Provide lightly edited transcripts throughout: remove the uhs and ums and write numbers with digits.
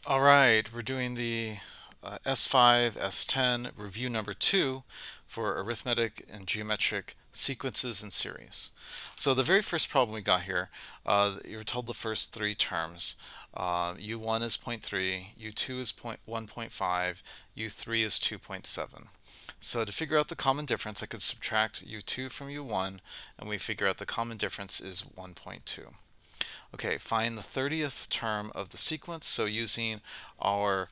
All right, we're doing the S5, S10 review number 2 for arithmetic and geometric sequences and series. So the very first problem we got here, you're told the first three terms. U1 is 0.3, U2 is 1.5, U3 is 2.7. So to figure out the common difference, I could subtract U2 from U1, and we figure out the common difference is 1.2. Okay, find the 30th term of the sequence. So using our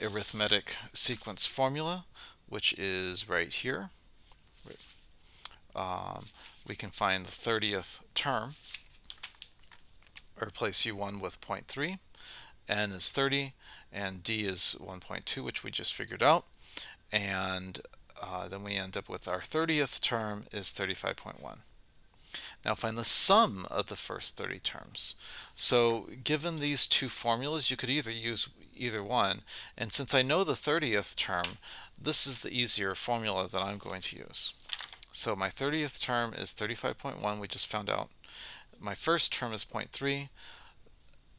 arithmetic sequence formula, which is right here, we can find the 30th term, or replace U1 with 0.3, N is 30, and D is 1.2, which we just figured out. And then we end up with our 30th term is 35.1. Now find the sum of the first 30 terms. So given these two formulas, you could either use either one. And since I know the 30th term, this is the easier formula that I'm going to use. So my 30th term is 35.1, we just found out. My first term is 0.3.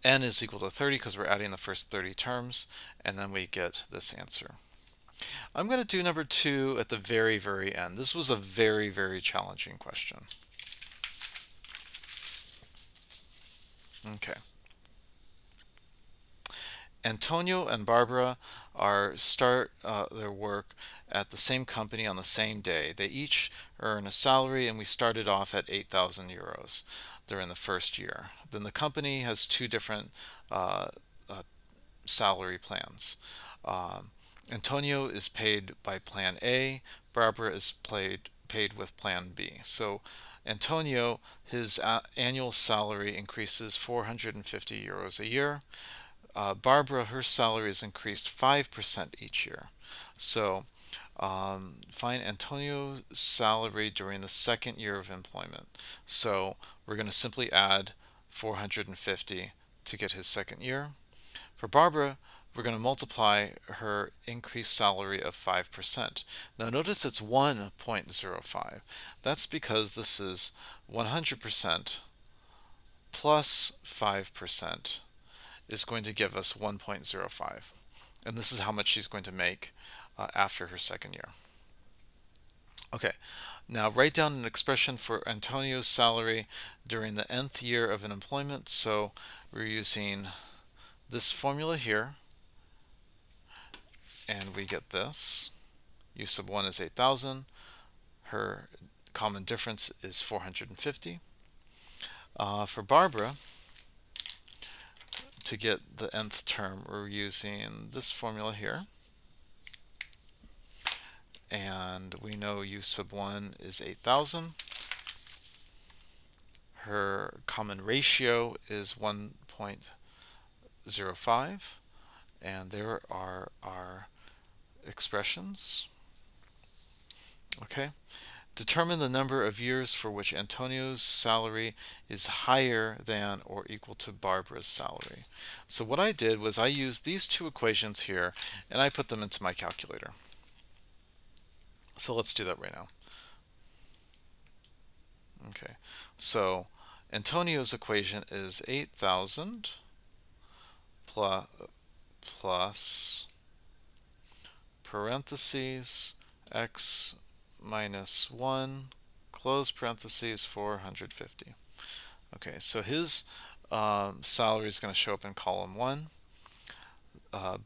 N is equal to 30 because we're adding the first 30 terms. And then we get this answer. I'm going to do number 2 at the very, very end. This was a very, very challenging question. Okay. Antonio and Barbara start their work at the same company on the same day. They each earn a salary, and we started off at 8,000 euros. They're in the first year. Then the company has two different salary plans. Antonio is paid by Plan A. Barbara is paid with Plan B. So Antonio, his annual salary increases 450 euros a year. Barbara, her salary is increased 5% each year. So find Antonio's salary during the second year of employment. So we're going to simply add 450 to get his second year. For Barbara, we're going to multiply her increased salary of 5%. Now notice it's 1.05. That's because this is 100% plus 5% is going to give us 1.05. And this is how much she's going to make after her second year. Okay, now write down an expression for Antonio's salary during the nth year of an employment. So we're using this formula here, and we get this. U sub 1 is 8,000. Her common difference is 450. For Barbara, to get the nth term, we're using this formula here. And we know U sub 1 is 8,000. Her common ratio is 1.05. And there are our expressions. Okay. Determine the number of years for which Antonio's salary is higher than or equal to Barbara's salary. So what I did was I used these two equations here, and I put them into my calculator. So let's do that right now. Okay. So Antonio's equation is 8,000 plus parentheses x minus 1 close parentheses 450. Okay, so his salary is going to show up in column 1.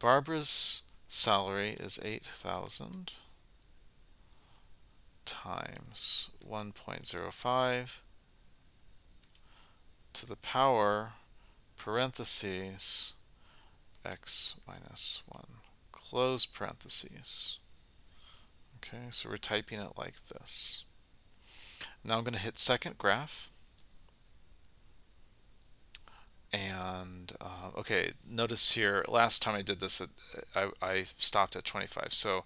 Barbara's salary is 8,000 times 1.05 to the power parentheses x minus 1 close parentheses. Okay, so we're typing it like this. Now I'm going to hit second graph. And, okay, notice here, last time I did this, I stopped at 25. So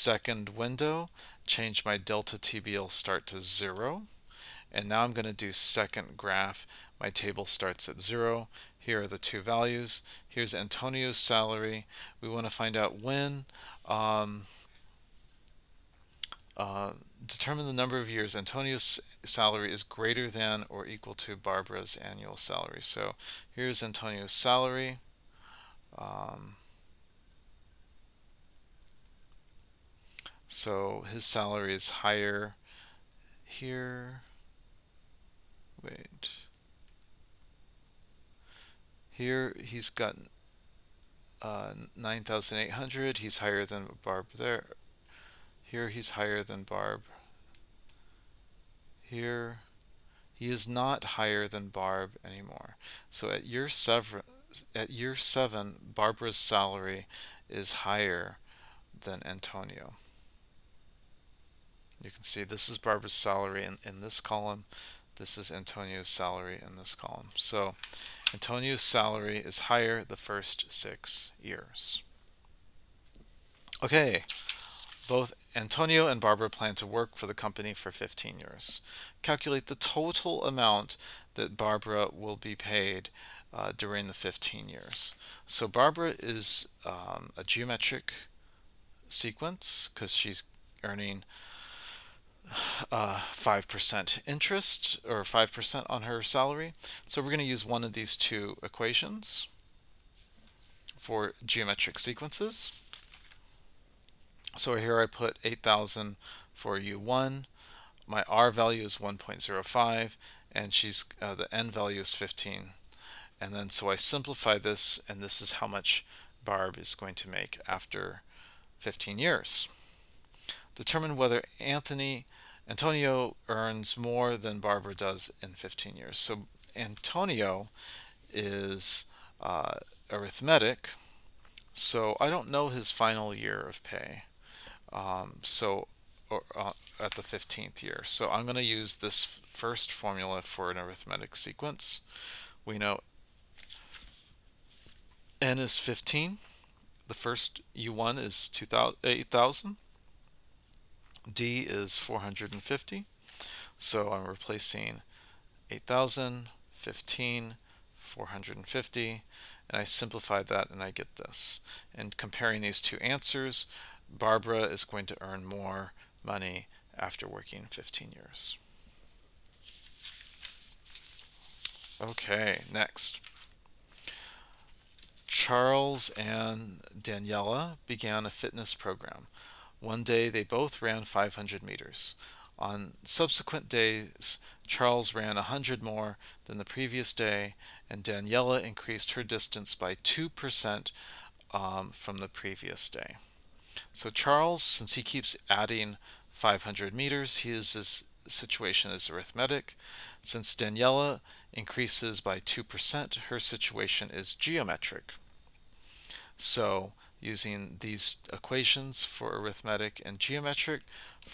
second window, change my delta TBL start to 0. And now I'm going to do second graph. My table starts at 0. Here are the two values. Here's Antonio's salary. We want to find out when. Determine the number of years Antonio's salary is greater than or equal to Barbara's annual salary. So here's Antonio's salary. So his salary is higher here. Wait. Here he's got 9,800. He's higher than Barb there. Here he's higher than Barb. Here he is not higher than Barb anymore. So at year 7, Barbara's salary is higher than Antonio. You can see this is Barbara's salary in this column. This is Antonio's salary in this column. So Antonio's salary is higher the first 6 years. Okay, both Antonio and Barbara plan to work for the company for 15 years. Calculate the total amount that Barbara will be paid during the 15 years. So Barbara is a geometric sequence because she's earning 5% interest or 5% on her salary. So we're going to use one of these two equations for geometric sequences. So here I put 8,000 for U1. My R value is 1.05, and the N value is 15. And then so I simplify this, and this is how much Barb is going to make after 15 years. Determine whether Antonio earns more than Barbara does in 15 years. So Antonio is arithmetic, so I don't know his final year of pay. At the 15th year. So I'm going to use this first formula for an arithmetic sequence. We know N is 15. The first U1 is 8,000. D is 450. So I'm replacing 8,000, 15, 450, and I simplify that and I get this. And comparing these two answers, Barbara is going to earn more money after working 15 years. Okay, next. Charles and Daniela began a fitness program. One day they both ran 500 meters. On subsequent days, Charles ran 100 more than the previous day, and Daniela increased her distance by 2% from the previous day. So Charles, since he keeps adding 500 meters, his situation is arithmetic. Since Daniela increases by 2%, her situation is geometric. So using these equations for arithmetic and geometric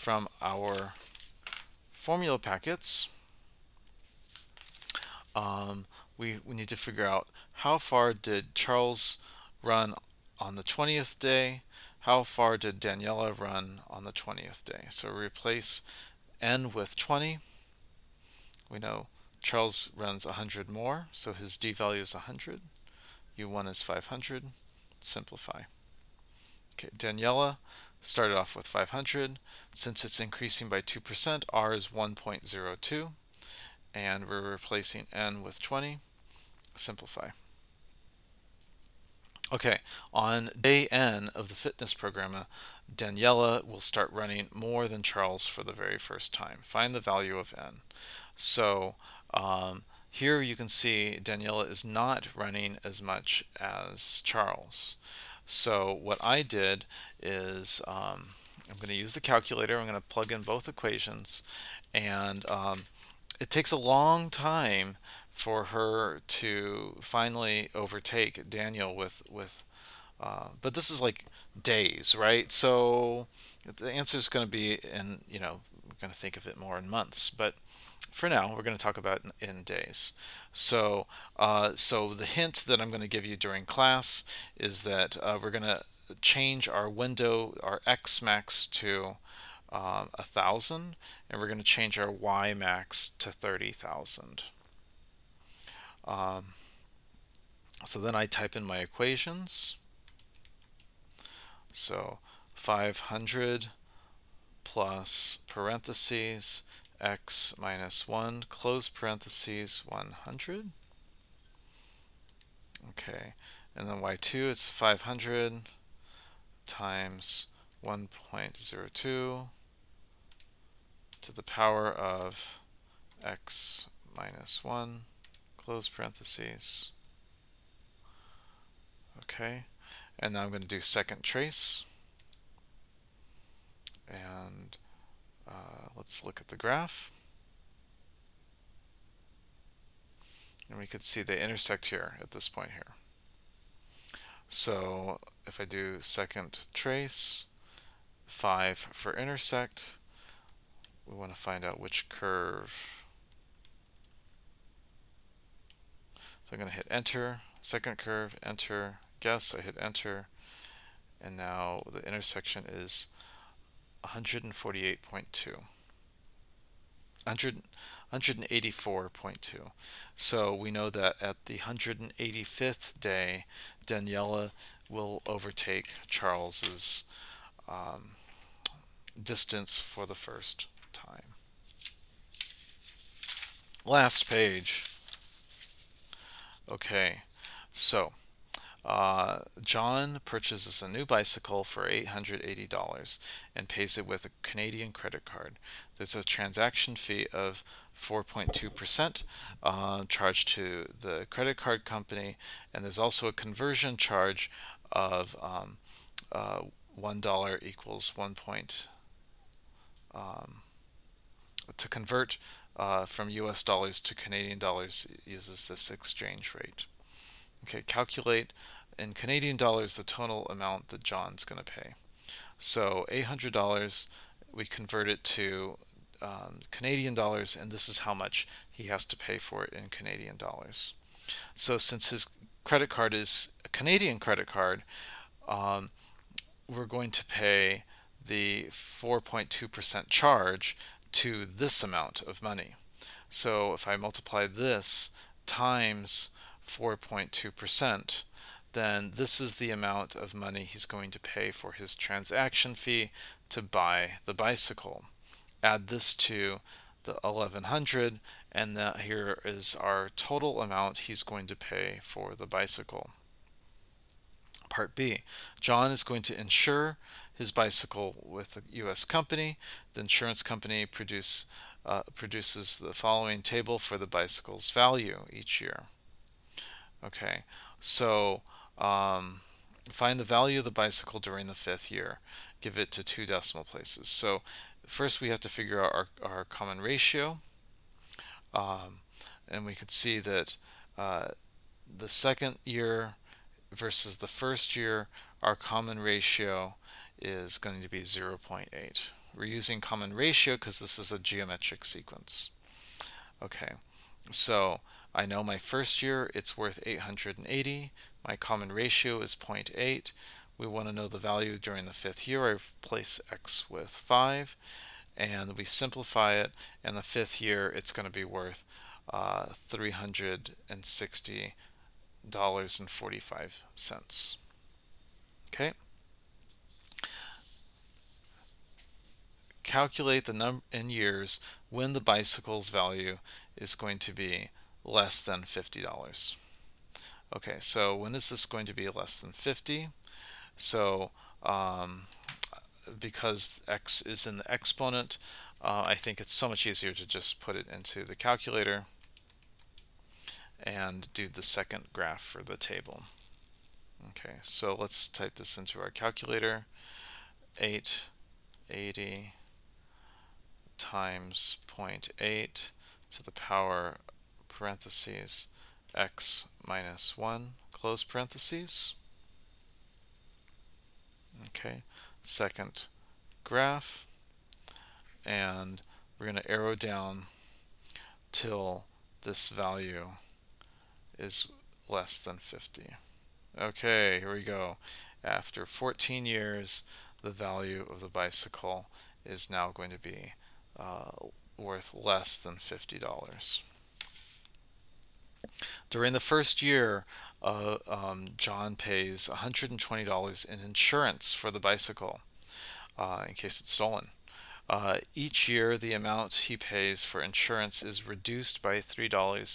from our formula packets, we need to figure out how far did Charles run on the 20th day, how far did Daniela run on the 20th day. So replace N with 20. We know Charles runs 100 more, so his D value is 100. U1 is 500. Simplify. Okay, Daniela started off with 500. Since it's increasing by 2%, R is 1.02. And we're replacing N with 20. Simplify. Okay, on day N of the fitness program, Daniela will start running more than Charles for the very first time. Find the value of N. So here you can see Daniela is not running as much as Charles. So what I did is I'm going to use the calculator. I'm going to plug in both equations, and it takes a long time for her to finally overtake Daniel but this is like days, right? So the answer is going to be we're going to think of it more in months, but for now we're going to talk about it in days. So the hint that I'm going to give you during class is that we're going to change our window, our X max to 1,000, and we're going to change our Y max to 30,000. So then I type in my equations. So 500 plus parentheses x minus 1, close parentheses, 100. Okay, and then y2, it's 500 times 1.02 to the power of x minus 1, close parentheses. Okay, and now I'm going to do second trace. And let's look at the graph. And we can see they intersect here at this point here. So if I do second trace, 5 for intersect, we want to find out which curve. So I'm going to hit enter, second curve, enter, guess, I hit enter, and now the intersection is 148.2. 184.2. So we know that at the 185th day, Daniela will overtake Charles's distance for the first time. Last page. Okay, so John purchases a new bicycle for $880 and pays it with a Canadian credit card. There's a transaction fee of 4.2% charged to the credit card company, and there's also a conversion charge of $1 equals 1. To convert from US dollars to Canadian dollars uses this exchange rate. Okay, calculate in Canadian dollars the total amount that John's going to pay. So $800, we convert it to Canadian dollars, and this is how much he has to pay for it in Canadian dollars. So since his credit card is a Canadian credit card, we're going to pay the 4.2% charge to this amount of money. So if I multiply this times 4.2%, then this is the amount of money he's going to pay for his transaction fee to buy the bicycle. Add this to the 1100, and that here is our total amount he's going to pay for the bicycle. Part B. John is going to insure his bicycle with a U.S. company. The insurance company produces the following table for the bicycle's value each year. Okay, so find the value of the bicycle during the 5th year. Give it to 2 decimal places. So first we have to figure out our common ratio. And we could see that the 2nd year versus the 1st year, our common ratio is going to be 0.8. We're using common ratio because this is a geometric sequence. Okay, so I know my 1st year, it's worth 880. My common ratio is 0.8. We want to know the value during the 5th year. I replace x with 5, and we simplify it. In the 5th year, it's going to be worth $360.45. Okay. Calculate the number in years when the bicycle's value is going to be less than $50. Okay, so when is this going to be less than 50? So because x is in the exponent, I think it's so much easier to just put it into the calculator and do the second graph for the table. Okay, so let's type this into our calculator. 880 times 0.8 to the power parentheses x minus 1, close parentheses. Okay, second graph, and we're going to arrow down till this value is less than 50. Okay, here we go. After 14 years, the value of the bicycle is now going to be worth less than $50. During the 1st year, John pays $120 in insurance for the bicycle in case it's stolen. Each year, the amount he pays for insurance is reduced by $3.50.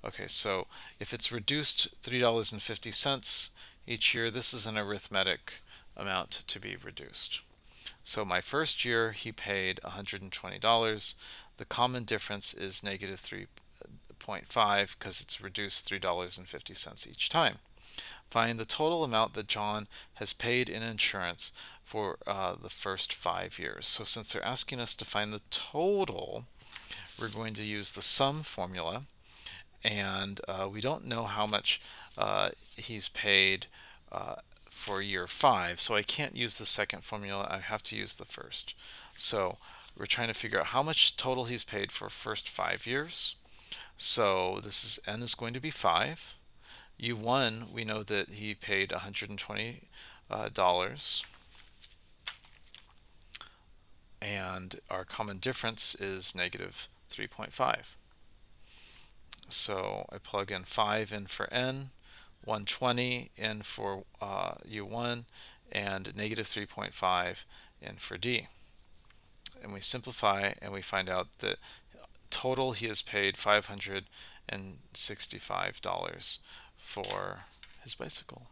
Okay, so if it's reduced $3.50 each year, this is an arithmetic amount to be reduced. So my first year he paid $120. The common difference is negative 3.5 because it's reduced $3.50 each time. Find the total amount that John has paid in insurance for the first 5 years. So since they're asking us to find the total, we're going to use the sum formula, and we don't know how much he's paid for year 5, so I can't use the second formula. I have to use the first. So we're trying to figure out how much total he's paid for first 5 years. So this is n is going to be 5. U1, we know that he paid $120, and our common difference is negative 3.5. So I plug in 5 in for n, 120 in for U1, and negative 3.5 in for D. And we simplify, and we find out that total he has paid $565 for his bicycle.